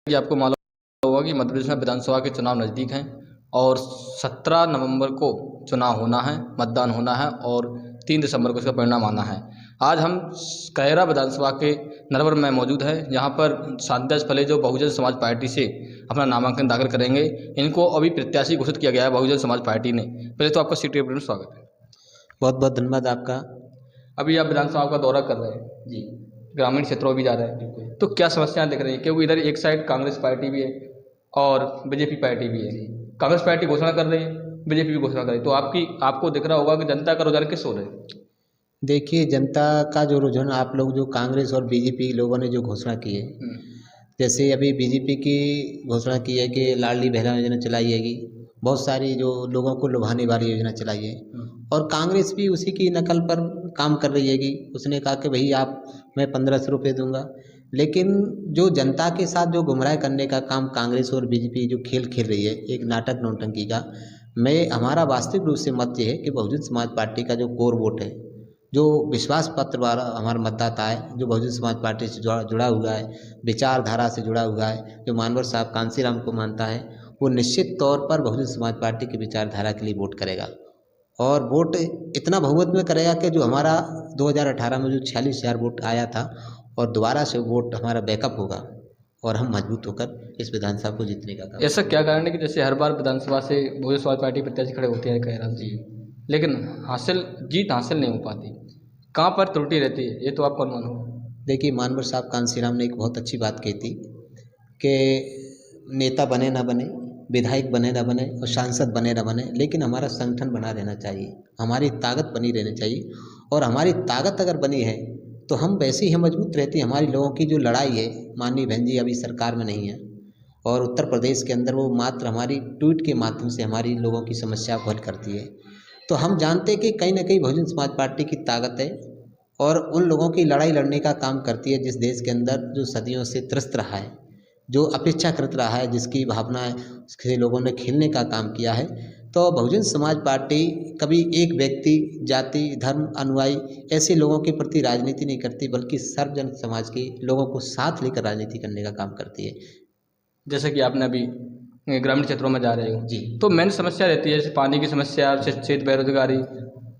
कि आपको मालूम होगा कि मध्य प्रदेश में विधानसभा के चुनाव नज़दीक हैं और 17 नवंबर को चुनाव होना है, मतदान होना है और 3 दिसंबर को इसका परिणाम आना है। आज हम कैरा विधानसभा के नरवर में मौजूद हैं। यहाँ पर शांताज फले जो बहुजन समाज पार्टी से अपना नामांकन दाखिल करेंगे। इनको अभी प्रत्याशी घोषित किया गया है बहुजन समाज पार्टी ने। पहले तो आपका सीटी में स्वागत है। बहुत बहुत धन्यवाद आपका। अभी आप विधानसभा का दौरा कर रहे हैं जी, ग्रामीण क्षेत्रों में भी जा रहे हैं, तो क्या समस्याएं दिख रही हैं? क्योंकि इधर एक साइड कांग्रेस पार्टी भी है और बीजेपी पार्टी भी है। कांग्रेस पार्टी घोषणा कर रही है, बीजेपी भी घोषणा कर रही है, तो आपको दिख रहा होगा कि जनता का रुझान किस ओर है? देखिए, जनता का जो रुझान, आप लोग जो कांग्रेस और बीजेपी लोगों ने जो घोषणा की है, जैसे अभी बीजेपी की घोषणा की है कि लाडली बहना योजना चलाई जाएगी, बहुत सारी जो लोगों को लुभाने वाली योजना चलाई है, और कांग्रेस भी उसी की नकल पर काम कर रही है कि उसने कहा कि भाई मैं 1500 रुपये दूंगा। लेकिन जो जनता के साथ जो गुमराह करने का काम कांग्रेस और बीजेपी जो खेल खेल रही है, एक नाटक नौटंकी का, हमारा वास्तविक रूप से मत ये है कि बहुजन समाज पार्टी का जो कोर वोट है, जो विश्वास पत्र वाला हमारा मतदाता है, जो बहुजन समाज पार्टी से जुड़ा हुआ है, विचारधारा से जुड़ा हुआ है, जो मानवर साहब कांसीराम को मानता है, वो निश्चित तौर पर बहुजन समाज पार्टी की विचारधारा के लिए वोट करेगा। और वोट इतना बहुमत में करेगा कि जो हमारा 2018 में जो 46,000 वोट आया था, और दोबारा से वोट हमारा बैकअप होगा और हम मजबूत होकर इस विधानसभा को जीतने का काम। ऐसा क्या कारण है कि जैसे हर बार विधानसभा से बहुजन समाज पार्टी प्रत्याशी खड़े होते हैं कैरा जी, लेकिन जीत हासिल नहीं हो पाती? कहाँ पर त्रुटि रहती है, ये तो आपको अनुमान हो? देखिए, मानवर साहब कांसीराम ने एक बहुत अच्छी बात कही थी कि नेता बने ना बने, विधायक बने ना बने और सांसद बने ना बने, लेकिन हमारा संगठन बना रहना चाहिए, हमारी ताकत बनी रहनी चाहिए। और हमारी ताकत अगर बनी है तो हम वैसे ही मजबूत रहती है। हमारी लोगों की जो लड़ाई है, माननीय बहन जी अभी सरकार में नहीं है, और उत्तर प्रदेश के अंदर वो मात्र हमारी ट्वीट के माध्यम से हमारी लोगों की समस्या को हल करती है। तो हम जानते हैं कि कहीं ना कहीं बहुजन समाज पार्टी की ताकत है और उन लोगों की लड़ाई लड़ने का काम करती है जिस देश के अंदर जो सदियों से त्रस्त रहा है, जो अपेक्षाकृत रहा है, जिसकी भावनाएं से लोगों ने खेलने का काम किया है। तो बहुजन समाज पार्टी कभी एक व्यक्ति, जाति, धर्म, अनुयायी ऐसे लोगों के प्रति राजनीति नहीं करती, बल्कि सर्वजन समाज के लोगों को साथ लेकर राजनीति करने का काम करती है। जैसे कि आपने अभी ग्रामीण क्षेत्रों में जा रहे हो जी, तो मेन समस्या रहती है जैसे पानी की समस्या, शिक्षित, बेरोजगारी,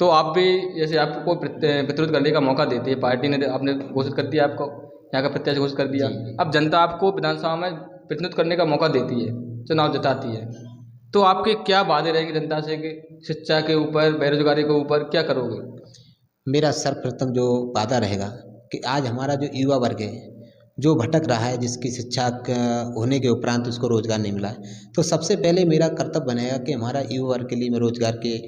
तो आप भी जैसे आपको प्रतिरोध करने का मौका देती है पार्टी ने, आपने घोषित कर दिया, आपको यहाँ का प्रत्याशी घोषित कर दिया, अब जनता आपको विधानसभा में प्रतिनिधित्व करने का मौका देती है, चुनाव जिताती है, तो आपके क्या वादे रहेंगे जनता से कि शिक्षा के ऊपर, बेरोजगारी के ऊपर क्या करोगे? मेरा सर्वप्रथम जो वादा रहेगा कि आज हमारा जो युवा वर्ग है, जो भटक रहा है, जिसकी शिक्षा होने के उपरांत उसको रोज़गार नहीं मिला है, तो सबसे पहले मेरा कर्तव्य बनेगा कि हमारा युवा वर्ग के लिए मैं रोज़गार के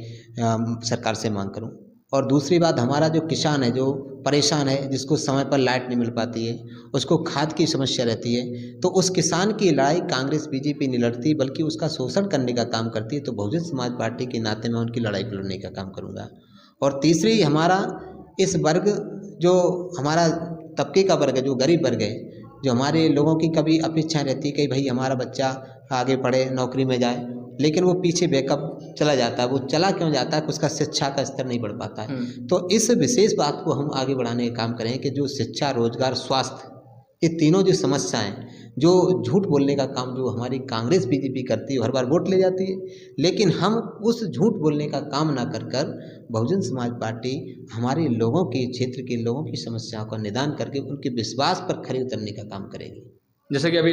सरकार से मांग करूं। और दूसरी बात, हमारा जो किसान है, जो परेशान है, जिसको समय पर लाइट नहीं मिल पाती है, उसको खाद की समस्या रहती है, तो उस किसान की लड़ाई कांग्रेस बीजेपी नहीं लड़ती, बल्कि उसका शोषण करने का काम करती है। तो बहुजन समाज पार्टी के नाते मैं उनकी लड़ाई लड़ने का काम करूँगा। और तीसरी, हमारा इस वर्ग, जो हमारा तबके का वर्ग है, जो गरीब वर्ग है, जो हमारे लोगों की कभी अपेक्षा रहती है कि भाई हमारा बच्चा आगे पढ़े, नौकरी में जाए, लेकिन वो पीछे बैकअप चला जाता है। वो चला क्यों जाता है? उसका शिक्षा का स्तर नहीं बढ़ पाता है। तो इस विशेष बात को हम आगे बढ़ाने का काम करें कि जो शिक्षा, रोजगार, स्वास्थ्य, ये तीनों जो समस्याएं, जो झूठ बोलने का काम जो हमारी कांग्रेस बीजेपी करती है, हर बार वोट ले जाती है, लेकिन हम उस झूठ बोलने का काम ना कर बहुजन समाज पार्टी हमारे लोगों के, क्षेत्र के लोगों की समस्याओं का निदान करके उनके विश्वास पर खरे उतरने का काम करेगी। जैसे कि अभी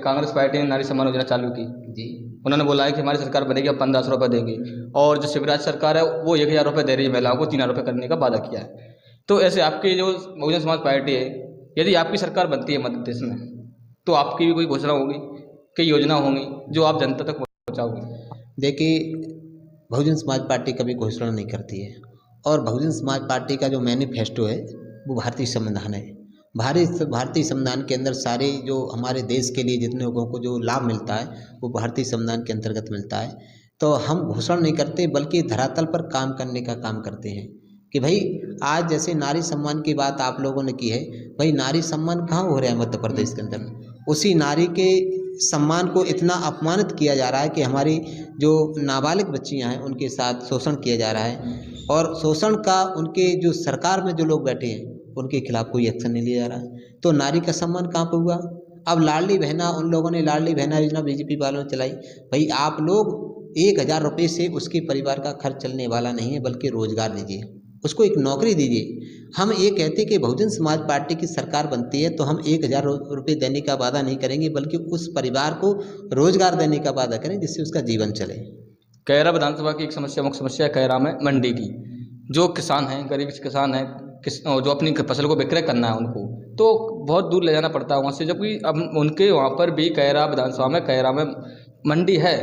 कांग्रेस पार्टी ने नारी सम्मान योजना चालू की जी, उन्होंने बोला है कि हमारी सरकार बनेगी, अब 1500 रुपये देंगे, और जो शिवराज सरकार है वो 1000 रुपये दे रही है, महिलाओं को 3000 रुपये करने का वादा किया है। तो ऐसे आपकी जो बहुजन समाज पार्टी है, यदि आपकी सरकार बनती है मध्य प्रदेश में, तो आपकी भी कोई घोषणा होगी, कई योजना होंगी जो आप जनता तक पहुँचाओगे? देखिए, बहुजन समाज पार्टी कभी घोषणा नहीं करती है, और बहुजन समाज पार्टी का जो मैनिफेस्टो है वो भारतीय संविधान है। भारतीय संविधान के अंदर सारे जो हमारे देश के लिए जितने लोगों को जो लाभ मिलता है वो भारतीय संविधान के अंतर्गत मिलता है। तो हम घोषणा नहीं करते, बल्कि धरातल पर काम करने का काम करते हैं कि भाई आज जैसे नारी सम्मान की बात आप लोगों ने की है, भाई नारी सम्मान कहाँ हो रहा है मध्य प्रदेश के अंदर? उसी नारी के सम्मान को इतना अपमानित किया जा रहा है कि हमारी जो नाबालिग बच्चियां हैं उनके साथ शोषण किया जा रहा है, और शोषण का उनके जो सरकार में जो लोग बैठे हैं उनके खिलाफ कोई एक्शन नहीं लिया जा रहा है। तो नारी का सम्मान कहाँ पर हुआ? अब लाडली बहना, उन लोगों ने लाडली बहना योजना बीजेपी वालों ने चलाई। भाई आप लोग 1,000 रुपये से उसके परिवार का खर्च चलने वाला नहीं है, बल्कि रोजगार दीजिए, उसको एक नौकरी दीजिए। हम ये कहते कि बहुजन समाज पार्टी की सरकार बनती है तो हम 1,000 रुपये देने का वादा नहीं करेंगे, बल्कि उस परिवार को रोजगार देने का वादा करें जिससे उसका जीवन चले। कैरा विधानसभा की एक समस्या, मुख्य समस्या है कैरा में मंडी की। जो किसान हैं, गरीब किसान हैं, जो अपनी फसल को विक्रय करना है उनको तो बहुत दूर ले जाना पड़ता है वहाँ से, जबकि अब उनके वहाँ पर भी कैरा विधानसभा में कैरा में मंडी है,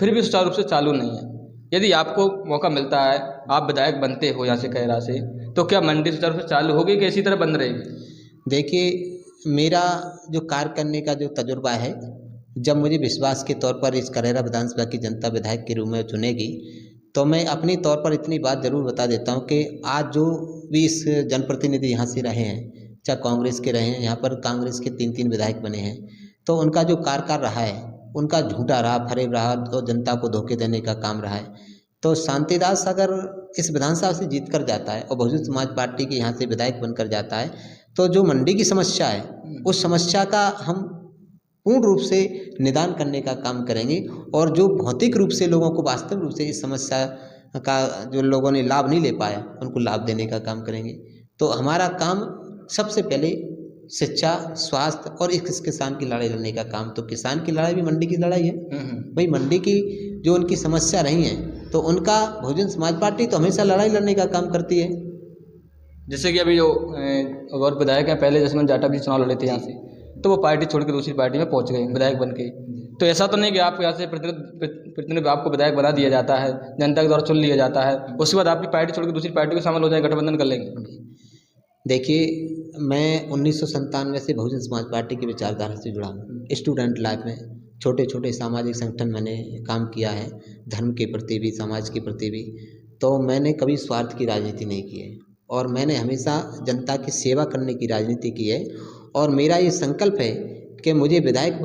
फिर भी सुचारू रूप से चालू नहीं है। यदि आपको मौका मिलता है, आप विधायक बनते हो यहाँ से कैरा से, तो क्या मंडी सुचारू रूप से चालू होगी कि इसी तरह बंद रहेगी? देखिए, मेरा जो कार्य करने का जो तजुर्बा है, जब मुझे विश्वास के तौर पर इस करैरा विधानसभा की जनता विधायक के रूप में चुनेगी, तो मैं अपनी तौर पर इतनी बात ज़रूर बता देता हूँ कि आज जो भी इस जनप्रतिनिधि यहाँ से रहे हैं, चाहे कांग्रेस के रहे हैं, यहाँ पर कांग्रेस के 3-3 विधायक बने हैं, तो उनका जो कार्यकाल रहा है, उनका झूठा रहा, फरेब रहा और जनता को धोखे देने का काम रहा है। तो शांतिदास अगर इस विधानसभा से जीत कर जाता है और बहुजन समाज पार्टी के यहाँ से विधायक बनकर जाता है, तो जो मंडी की समस्या है, उस समस्या का हम पूर्ण रूप से निदान करने का काम करेंगे, और जो भौतिक रूप से लोगों को वास्तविक रूप से इस समस्या का जो लोगों ने लाभ नहीं ले पाया, उनको लाभ देने का काम करेंगे। तो हमारा काम सबसे पहले शिक्षा, स्वास्थ्य और इस किसान की लड़ाई लड़ने का काम। तो किसान की लड़ाई भी मंडी की लड़ाई है। भाई मंडी की जो उनकी समस्या रही है, तो उनका बहुजन समाज पार्टी तो हमेशा लड़ाई लड़ने का काम करती है। जैसे कि अभी जो और विधायक हैं, पहले जसवंत जाटव भी चुनाव लड़े थे यहाँ से, तो वो पार्टी छोड़ के दूसरी पार्टी में पहुंच गए विधायक बन के। तो ऐसा तो नहीं कि आप यहाँ से प्रतिनिधि आपको विधायक बना दिया जाता है, जनता के द्वारा चुन लिया जाता है, उसके बाद आपकी पार्टी छोड़ के दूसरी पार्टी में शामिल हो जाए, गठबंधन कर लेंगे? देखिए, मैं 1997 से बहुजन समाज पार्टी की विचारधारा से जुड़ा हूँ। स्टूडेंट लाइफ में छोटे छोटे सामाजिक संगठन मैंने काम किया है, धर्म के प्रति भी, समाज के प्रति भी। तो मैंने कभी स्वार्थ की राजनीति नहीं की है, और मैंने हमेशा जनता की सेवा करने की राजनीति की है। और मेरा ये संकल्प है कि मुझे विधायक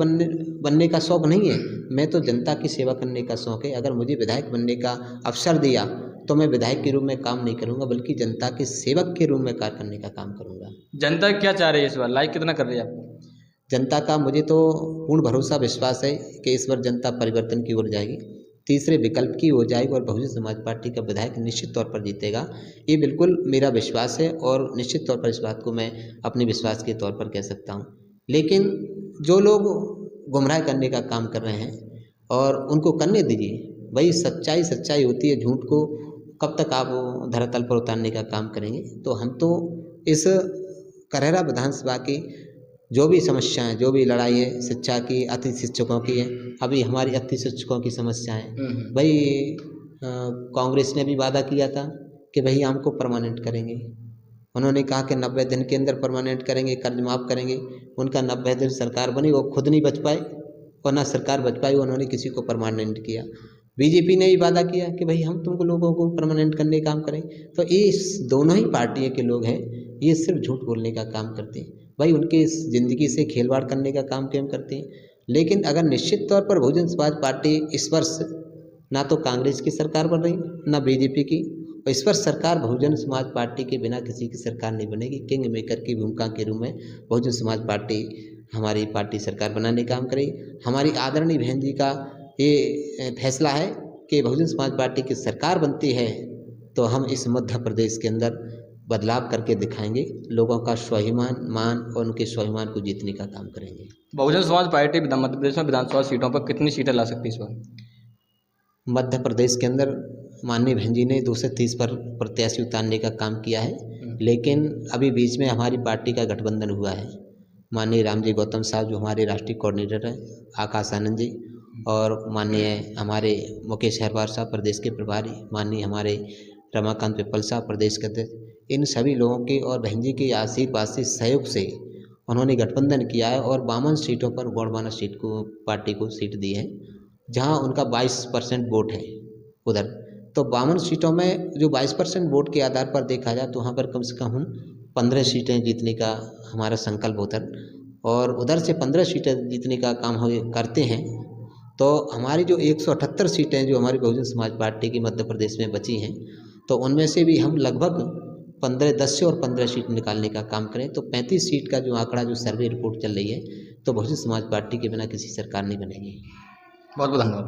बनने का शौक़ नहीं है, मैं तो जनता की सेवा करने का शौक़ है। अगर मुझे विधायक बनने का अवसर दिया तो मैं विधायक के रूप में काम नहीं करूंगा, बल्कि जनता के सेवक के रूप में कार्य करने का काम करूंगा। जनता क्या चाह रही है इस बार? लाइक कितना कर रही है आप? जनता का मुझे तो पूर्ण भरोसा विश्वास है कि इस बार जनता परिवर्तन की ओर जाएगी, तीसरे विकल्प की हो जाएगी, और बहुजन समाज पार्टी का विधायक निश्चित तौर पर जीतेगा। ये बिल्कुल मेरा विश्वास है, और निश्चित तौर पर इस बात को मैं अपने विश्वास के तौर पर कह सकता हूँ। लेकिन जो लोग गुमराह करने का काम कर रहे हैं, और उनको करने दीजिए। भाई सच्चाई होती है, झूठ को कब तक आप धरातल पर उतारने का काम करेंगे? तो हम तो इस करैरा विधानसभा की जो भी समस्याएं, जो भी लड़ाई है, शिक्षा की, अति शिक्षकों की है, अभी हमारी अति शिक्षकों की समस्या है। भाई कांग्रेस ने भी वादा किया था कि भाई हमको परमानेंट करेंगे, उन्होंने कहा कि 90 दिन के अंदर परमानेंट करेंगे, कर्ज माफ़ करेंगे। उनका 90 दिन सरकार बनी, वो खुद नहीं बच पाए और ना सरकार बच पाई, उन्होंने किसी को परमानेंट किया। बीजेपी ने भी वादा किया कि भाई हम तुमको लोगों को परमानेंट करने का काम करें। तो इस दोनों ही पार्टियों के लोग हैं, ये सिर्फ झूठ बोलने का काम करते हैं। भाई उनके इस ज़िंदगी से खेलवाड़ करने का काम क्यों करते हैं? लेकिन अगर निश्चित तौर पर बहुजन समाज पार्टी इस वर्ष ना तो कांग्रेस की सरकार बन रही, ना बीजेपी की, और इस वर्ष सरकार बहुजन समाज पार्टी के बिना किसी की सरकार नहीं बनेगी। किंग मेकर की भूमिका के रूप में बहुजन समाज पार्टी हमारी पार्टी सरकार बनाने का काम करेगी। हमारी आदरणीय बहन जी का ये फैसला है कि बहुजन समाज पार्टी की सरकार बनती है तो हम इस मध्य प्रदेश के अंदर बदलाव करके दिखाएंगे, लोगों का स्वाभिमान, मान और उनके स्वाभिमान को जीतने का काम करेंगे। बहुजन समाज पार्टी मध्य प्रदेश में विधानसभा सीटों पर कितनी सीटें ला सकती है इस बार? मध्य प्रदेश के अंदर माननीय बहन जी ने 2 से 30 पर प्रत्याशी उतारने का काम किया है, लेकिन अभी बीच में हमारी पार्टी का गठबंधन हुआ है। माननीय रामजी गौतम साहब जो हमारे राष्ट्रीय कोऑर्डिनेटर हैं, आकाश आनंद जी, और माननीय हमारे मुकेश हरवार साहब प्रदेश के प्रभारी, माननीय हमारे रमाकांत पिप्पल साहब प्रदेश के अध्यक्ष, इन सभी लोगों के और बहन जी के आशीर्वाद से, सहयोग से उन्होंने गठबंधन किया है और 52 सीटों पर गौड़बाना सीट को पार्टी को सीट दी है, जहां उनका 22% वोट है उधर। तो 52 सीटों में जो 22% वोट के आधार पर देखा जाए तो वहाँ पर कम से कम 15 सीटें जीतने का हमारा संकल्प होता है, और उधर से 15 सीटें जीतने का काम हम करते हैं। तो हमारी जो 178 सीटें जो हमारी बहुजन समाज पार्टी की मध्य प्रदेश में बची हैं, तो उनमें से भी हम लगभग 10 से और 15 सीट निकालने का काम करें। तो 35 सीट का जो आंकड़ा, जो सर्वे रिपोर्ट चल रही है, तो बहुजन समाज पार्टी के बिना किसी सरकार नहीं बनेगी। बहुत बहुत धन्यवाद।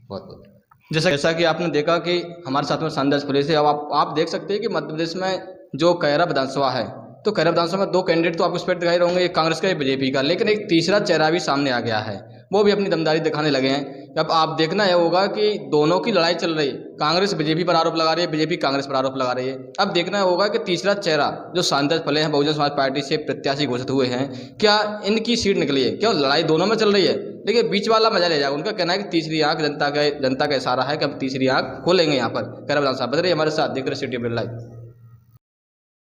बहुत बहुत जैसा कि आपने देखा कि हमारे साथ में शानदार पुलिस है। अब आप देख सकते हैं कि मध्य प्रदेश में जो कैरा विधानसभा है, तो कैरा विधानसभा में 2 कैंडिडेट तो आपको इस पर दिखाई रहे होंगे, एक कांग्रेस का एक बीजेपी का, लेकिन एक तीसरा चेहरा भी सामने आ गया है, वो भी अपनी दमदारी दिखाने लगे हैं। अब आप देखना यह होगा कि दोनों की लड़ाई चल रही है, कांग्रेस बीजेपी पर आरोप लगा रही है, बीजेपी कांग्रेस पर आरोप लगा रही है। अब देखना होगा कि तीसरा चेहरा जो शानदार फले हैं, बहुजन समाज पार्टी से प्रत्याशी घोषित हुए हैं, क्या इनकी सीट निकली है? क्या लड़ाई दोनों में चल रही है, लेकिन बीच वाला मजा ले जाएगा। उनका कहना है कि तीसरी आंख जनता का इशारा है कि हम तीसरी आंख खोलेंगे यहाँ पर कैरा विधानसभा। बता रही हमारे साथ देख रहे सिटी लाइव।